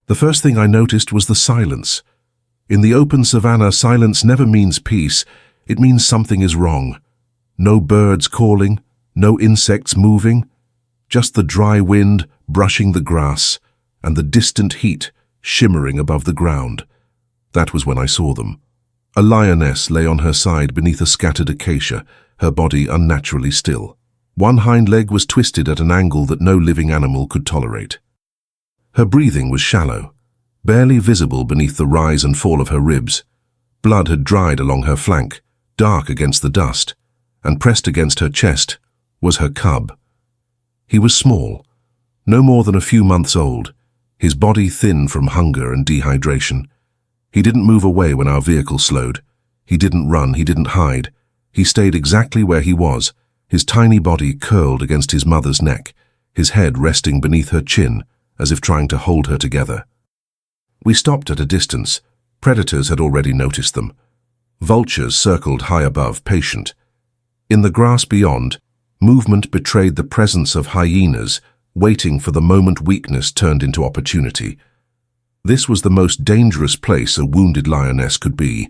The first thing I noticed was the silence. In the open savanna, silence never means peace. It means something is wrong. No birds calling, no insects moving, just the dry wind brushing the grass and the distant heat shimmering above the ground. That was when I saw them. A lioness lay on her side beneath a scattered acacia, her body unnaturally still. One hind leg was twisted at an angle that no living animal could tolerate. Her breathing was shallow, barely visible beneath the rise and fall of her ribs. Blood had dried along her flank, dark against the dust, and pressed against her chest was her cub. He was small, no more than a few months old, his body thin from hunger and dehydration. He didn't move away when our vehicle slowed. He didn't run, he didn't hide. He stayed exactly where he was, his tiny body curled against his mother's neck, his head resting beneath her chin, as if trying to hold her together. We stopped at a distance. Predators had already noticed them. Vultures circled high above, patient. In the grass beyond, movement betrayed the presence of hyenas, waiting for the moment weakness turned into opportunity. This was the most dangerous place a wounded lioness could be.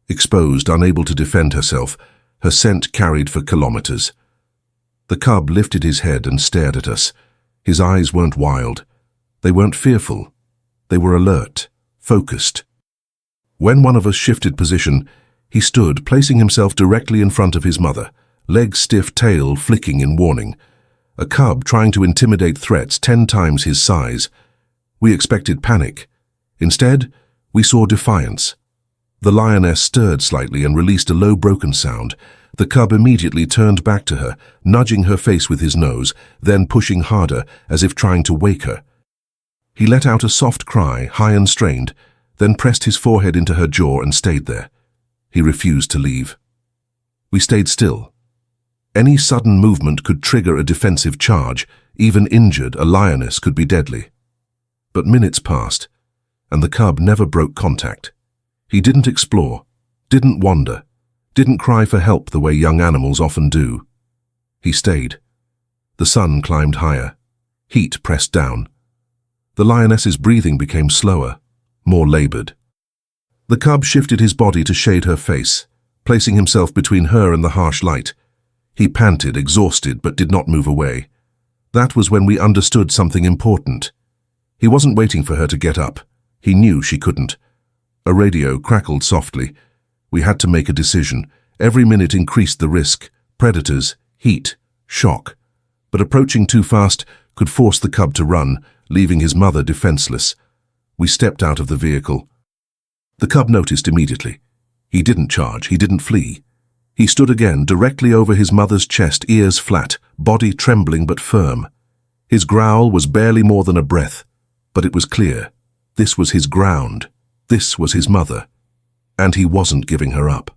Exposed, unable to defend herself, her scent carried for kilometers. The cub lifted his head and stared at us. His eyes weren't wild. They weren't fearful. They were alert, focused. When one of us shifted position, he stood, placing himself directly in front of his mother, leg stiff, tail flicking in warning. A cub trying to intimidate threats 10 times his size. We expected panic. Instead, we saw defiance. The lioness stirred slightly and released a low, broken sound. The cub immediately turned back to her, nudging her face with his nose, then pushing harder, as if trying to wake her. He let out a soft cry, high and strained, then pressed his forehead into her jaw and stayed there. He refused to leave. We stayed still. Any sudden movement could trigger a defensive charge. Even injured, a lioness could be deadly. But minutes passed, and the cub never broke contact. He didn't explore, didn't wander, didn't cry for help the way young animals often do. He stayed. The sun climbed higher. Heat pressed down. The lioness's breathing became slower, more labored. The cub shifted his body to shade her face, placing himself between her and the harsh light. He panted, exhausted, but did not move away. That was when we understood something important. He wasn't waiting for her to get up. He knew she couldn't. A radio crackled softly. We had to make a decision. Every minute increased the risk. Predators, heat, shock. But approaching too fast could force the cub to run, leaving his mother defenseless. We stepped out of the vehicle. The cub noticed immediately. He didn't charge, he didn't flee. He stood again, directly over his mother's chest, ears flat, body trembling but firm. His growl was barely more than a breath, but it was clear. This was his ground. This was his mother. And he wasn't giving her up.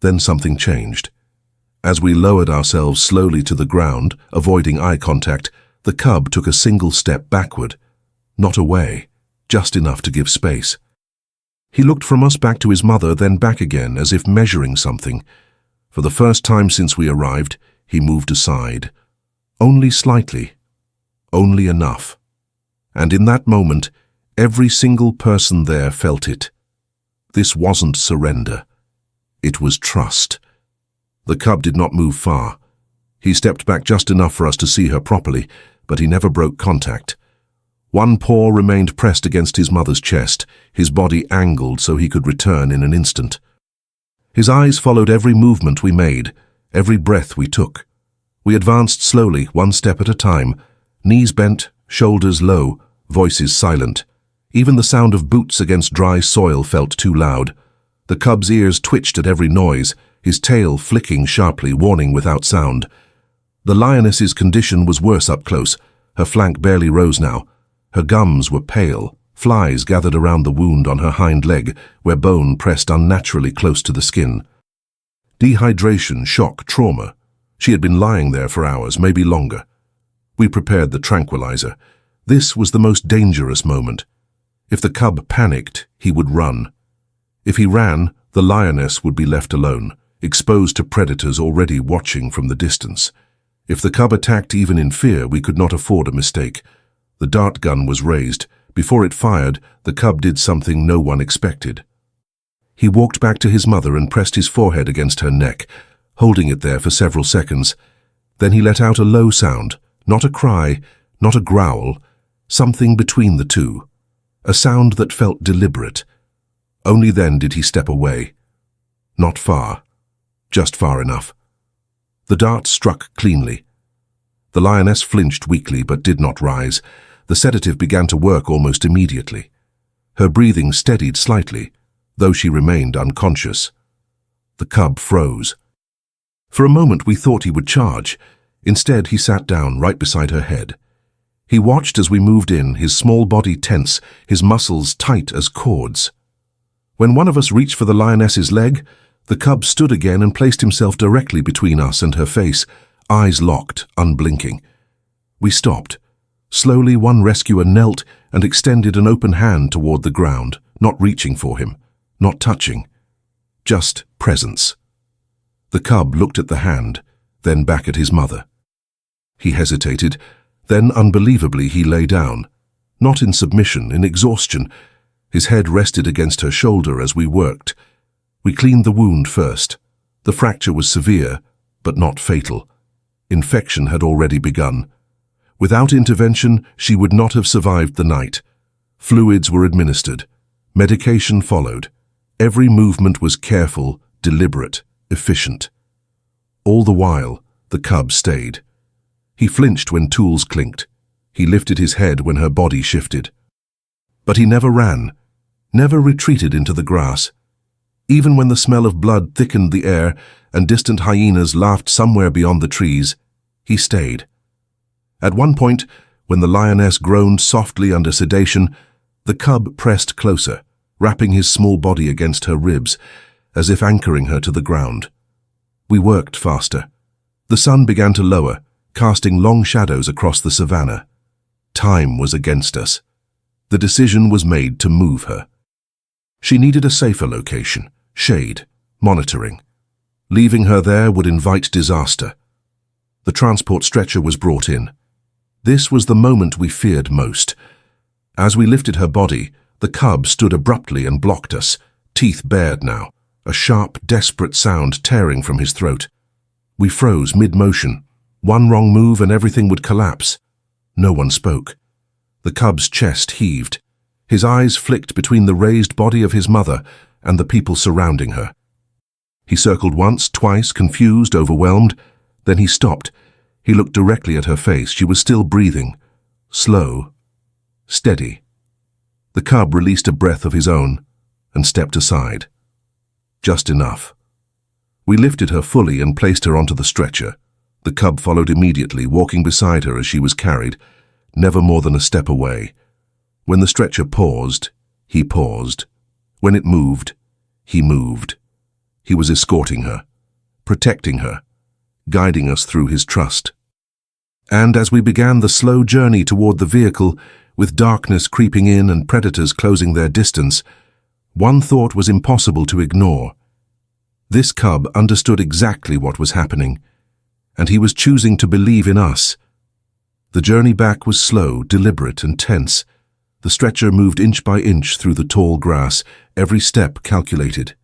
Then something changed. As we lowered ourselves slowly to the ground, avoiding eye contact, the cub took a single step backward. Not away, just enough to give space. He looked from us back to his mother, then back again, as if measuring something. For the first time since we arrived, he moved aside. Only slightly. Only enough. And in that moment, every single person there felt it. This wasn't surrender. It was trust. The cub did not move far. He stepped back just enough for us to see her properly, but he never broke contact. One paw remained pressed against his mother's chest, his body angled so he could return in an instant. His eyes followed every movement we made, every breath we took. We advanced slowly, one step at a time, knees bent, shoulders low, voices silent. Even the sound of boots against dry soil felt too loud. The cub's ears twitched at every noise, his tail flicking sharply, warning without sound. The lioness's condition was worse up close. Her flank barely rose now. Her gums were pale. Flies gathered around the wound on her hind leg, where bone pressed unnaturally close to the skin. Dehydration, shock, trauma. She had been lying there for hours, maybe longer. We prepared the tranquilizer. This was the most dangerous moment. If the cub panicked, he would run. If he ran, the lioness would be left alone, exposed to predators already watching from the distance. If the cub attacked even in fear, we could not afford a mistake. The dart gun was raised, Before it fired, the cub did something no one expected. He walked back to his mother and pressed his forehead against her neck, holding it there for several seconds. Then he let out a low sound, not a cry, not a growl, something between the two, a sound that felt deliberate. Only then did he step away. Not far, just far enough. The dart struck cleanly. The lioness flinched weakly but did not rise. The sedative began to work almost immediately. Her breathing steadied slightly, though she remained unconscious. The cub froze. For a moment we thought he would charge. Instead, he sat down right beside her head. He watched as we moved in, his small body tense, his muscles tight as cords. When one of us reached for the lioness's leg, the cub stood again and placed himself directly between us and her face, eyes locked, unblinking. We stopped. Slowly, one rescuer knelt and extended an open hand toward the ground, not reaching for him, not touching. Just presence. The cub looked at the hand, then back at his mother. He hesitated, then unbelievably he lay down, not in submission, in exhaustion. His head rested against her shoulder as we worked. We cleaned the wound first. The fracture was severe, but not fatal. Infection had already begun. Without intervention, she would not have survived the night. Fluids were administered. Medication followed. Every movement was careful, deliberate, efficient. All the while, the cub stayed. He flinched when tools clinked. He lifted his head when her body shifted. But he never ran, never retreated into the grass. Even when the smell of blood thickened the air and distant hyenas laughed somewhere beyond the trees, he stayed. At one point, when the lioness groaned softly under sedation, the cub pressed closer, wrapping his small body against her ribs, as if anchoring her to the ground. We worked faster. The sun began to lower, casting long shadows across the savannah. Time was against us. The decision was made to move her. She needed a safer location, shade, monitoring. Leaving her there would invite disaster. The transport stretcher was brought in. This was the moment we feared most. As we lifted her body, the cub stood abruptly and blocked us, teeth bared now, a sharp, desperate sound tearing from his throat. We froze mid-motion. One wrong move and everything would collapse. No one spoke. The cub's chest heaved. His eyes flicked between the raised body of his mother and the people surrounding her. He circled once, twice, confused, overwhelmed. Then he stopped. He looked directly at her face. She was still breathing. Slow. Steady. The cub released a breath of his own and stepped aside. Just enough. We lifted her fully and placed her onto the stretcher. The cub followed immediately, walking beside her as she was carried, never more than a step away. When the stretcher paused, he paused. When it moved, he moved. He was escorting her, protecting her, guiding us through his trust. And as we began the slow journey toward the vehicle, with darkness creeping in and predators closing their distance, one thought was impossible to ignore. This cub understood exactly what was happening, and he was choosing to believe in us. The journey back was slow, deliberate, and tense. The stretcher moved inch by inch through the tall grass, every step calculated.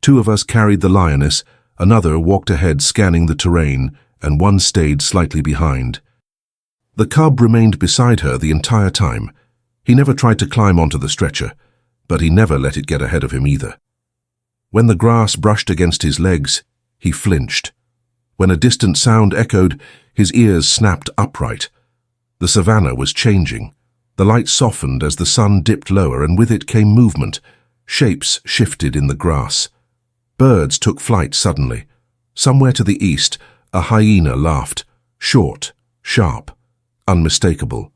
Two of us carried the lioness, another walked ahead scanning the terrain, and one stayed slightly behind. The cub remained beside her the entire time. He never tried to climb onto the stretcher, but he never let it get ahead of him either. When the grass brushed against his legs, he flinched. When a distant sound echoed, his ears snapped upright. The savannah was changing. The light softened as the sun dipped lower, and with it came movement. Shapes shifted in the grass. Birds took flight suddenly. Somewhere to the east, a hyena laughed, short, sharp, unmistakable.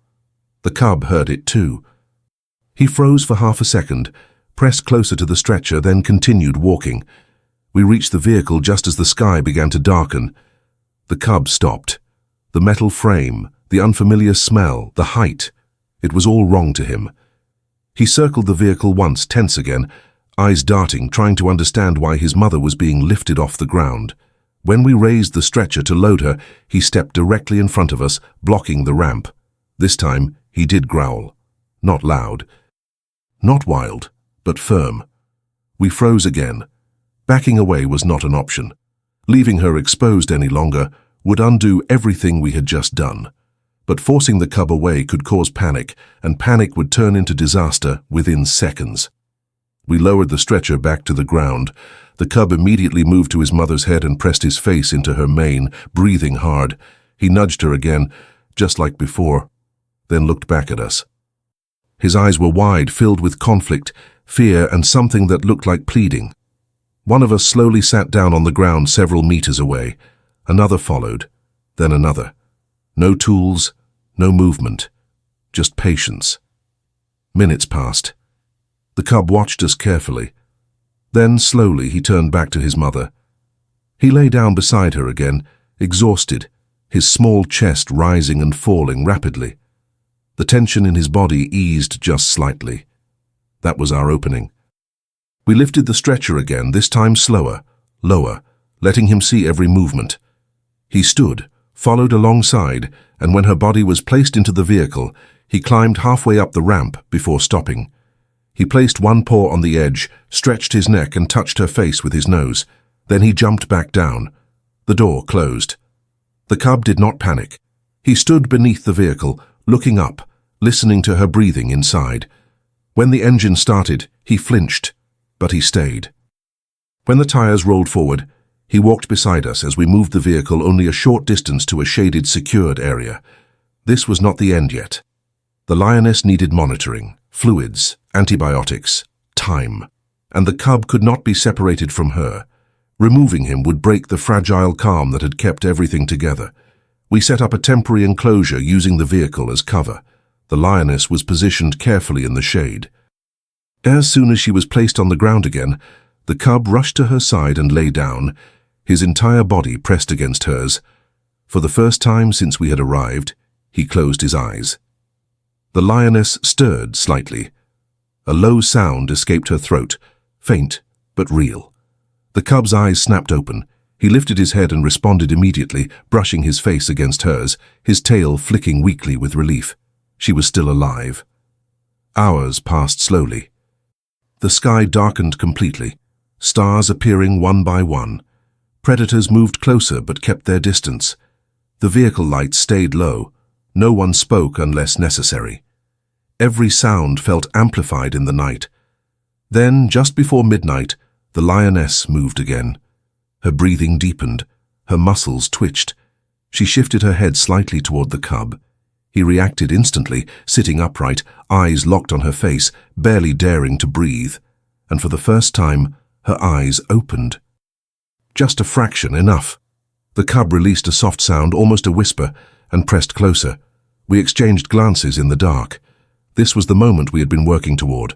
The cub heard it too. He froze for half a second, pressed closer to the stretcher, then continued walking. We reached the vehicle just as the sky began to darken. The cub stopped. The metal frame, the unfamiliar smell, the height. It was all wrong to him. He circled the vehicle once, tense again, eyes darting, trying to understand why his mother was being lifted off the ground. When we raised the stretcher to load her, he stepped directly in front of us, blocking the ramp. This time, he did growl. not loud, not wild, but firm. We froze again. Backing away was not an option. Leaving her exposed any longer would undo everything we had just done. But forcing the cub away could cause panic, and panic would turn into disaster within seconds. We lowered the stretcher back to the ground. The cub immediately moved to his mother's head and pressed his face into her mane, breathing hard. He nudged her again, just like before, then looked back at us. His eyes were wide, filled with conflict, fear, and something that looked like pleading. One of us slowly sat down on the ground several meters away. Another followed, then another. No tools, no movement, just patience. Minutes passed. The cub watched us carefully. Then, slowly, he turned back to his mother. He lay down beside her again, exhausted, his small chest rising and falling rapidly. The tension in his body eased just slightly. That was our opening. We lifted the stretcher again, this time slower, lower, letting him see every movement. He stood, followed alongside, and when her body was placed into the vehicle, he climbed halfway up the ramp before stopping. He placed one paw on the edge, stretched his neck and touched her face with his nose. Then he jumped back down. The door closed. The cub did not panic. He stood beneath the vehicle, looking up, listening to her breathing inside. When the engine started, he flinched, but he stayed. When the tires rolled forward, he walked beside us as we moved the vehicle only a short distance to a shaded, secured area. This was not the end yet. The lioness needed monitoring, fluids, antibiotics, time, and the cub could not be separated from her. Removing him would break the fragile calm that had kept everything together. We set up a temporary enclosure using the vehicle as cover. The lioness was positioned carefully in the shade. As soon as she was placed on the ground again, the cub rushed to her side and lay down, his entire body pressed against hers. For the first time since we had arrived, he closed his eyes. The lioness stirred slightly. A low sound escaped her throat, faint but real. The cub's eyes snapped open. He lifted his head and responded immediately, brushing his face against hers, his tail flicking weakly with relief. She was still alive. Hours passed slowly. The sky darkened completely, stars appearing one by one. Predators moved closer but kept their distance. The vehicle lights stayed low. No one spoke unless necessary. Every sound felt amplified in the night. Then, just before midnight, the lioness moved again. Her breathing deepened. Her muscles twitched. She shifted her head slightly toward the cub. He reacted instantly, sitting upright, eyes locked on her face, barely daring to breathe. And for the first time, her eyes opened. Just a fraction, enough. The cub released a soft sound, almost a whisper, and pressed closer. We exchanged glances in the dark. This was the moment we had been working toward.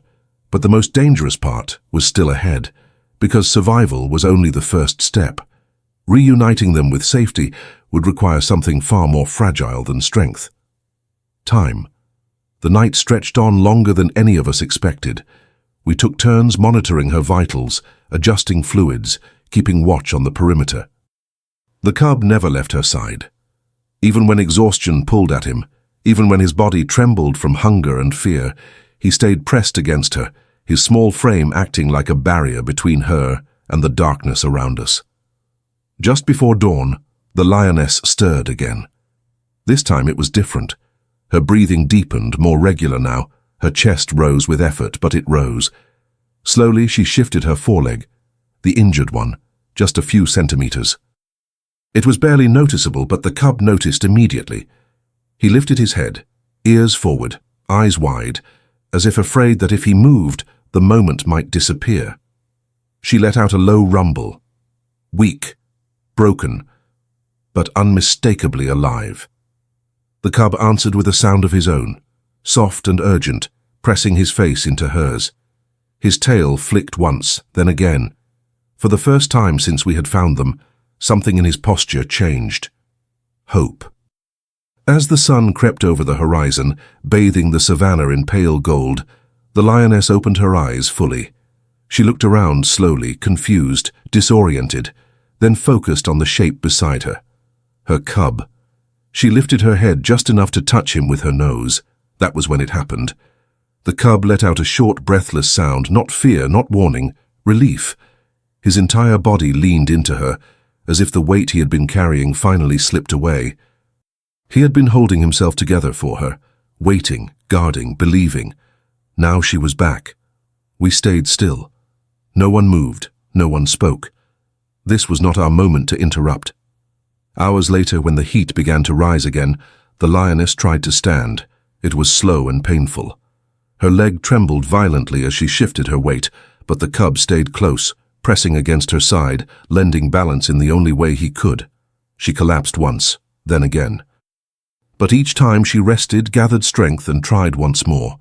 But the most dangerous part was still ahead, because survival was only the first step. Reuniting them with safety would require something far more fragile than strength. Time. The night stretched on longer than any of us expected. We took turns monitoring her vitals, adjusting fluids, keeping watch on the perimeter. The cub never left her side. Even when exhaustion pulled at him, even when his body trembled from hunger and fear, he stayed pressed against her, his small frame acting like a barrier between her and the darkness around us. Just before dawn, the lioness stirred again. This time it was different. Her breathing deepened, more regular now. Her chest rose with effort, but it rose. Slowly she shifted her foreleg, the injured one, just a few centimeters. It was barely noticeable, but the cub noticed immediately. He lifted his head, ears forward, eyes wide, as if afraid that if he moved, the moment might disappear. She let out a low rumble, weak, broken, but unmistakably alive. The cub answered with a sound of his own, soft and urgent, pressing his face into hers. His tail flicked once, then again. For the first time since we had found them, something in his posture changed. Hope. As the sun crept over the horizon, bathing the savannah in pale gold, the lioness opened her eyes fully. She looked around slowly, confused, disoriented, then focused on the shape beside her. Her cub. She lifted her head just enough to touch him with her nose. That was when it happened. The cub let out a short, breathless sound, not fear, not warning, relief. His entire body leaned into her, as if the weight he had been carrying finally slipped away. He had been holding himself together for her, waiting, guarding, believing. Now she was back. We stayed still. No one moved, no one spoke. This was not our moment to interrupt. Hours later, when the heat began to rise again, the lioness tried to stand. It was slow and painful. Her leg trembled violently as she shifted her weight, but the cub stayed close, pressing against her side, lending balance in the only way he could. She collapsed once, then again. But each time she rested, gathered strength, and tried once more.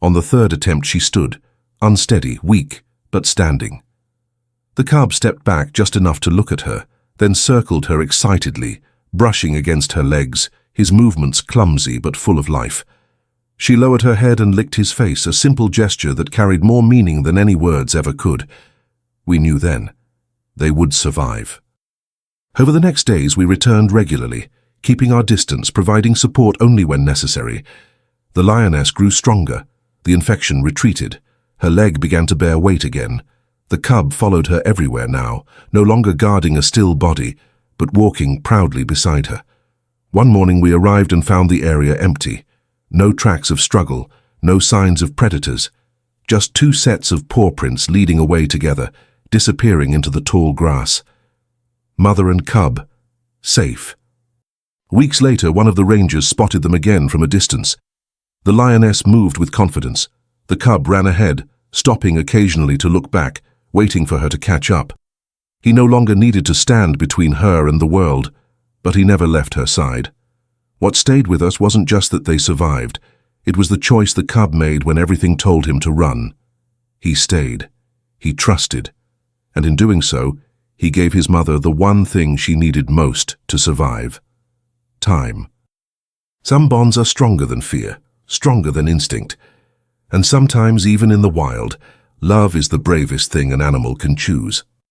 On the third attempt she stood, unsteady, weak, but standing. The cub stepped back just enough to look at her, then circled her excitedly, brushing against her legs, his movements clumsy but full of life. She lowered her head and licked his face, a simple gesture that carried more meaning than any words ever could. We knew then. They would survive. Over the next days we returned regularly, keeping our distance, providing support only when necessary. The lioness grew stronger. The infection retreated. Her leg began to bear weight again. The cub followed her everywhere now, no longer guarding a still body, but walking proudly beside her. One morning we arrived and found the area empty. No tracks of struggle, no signs of predators. Just two sets of paw prints leading away together, disappearing into the tall grass. Mother and cub, safe. Weeks later, one of the rangers spotted them again from a distance. The lioness moved with confidence. The cub ran ahead, stopping occasionally to look back, waiting for her to catch up. He no longer needed to stand between her and the world, but he never left her side. What stayed with us wasn't just that they survived. It was the choice the cub made when everything told him to run. He stayed. He trusted. And in doing so, he gave his mother the one thing she needed most to survive: time. Some bonds are stronger than fear, stronger than instinct. And sometimes, even in the wild, love is the bravest thing an animal can choose.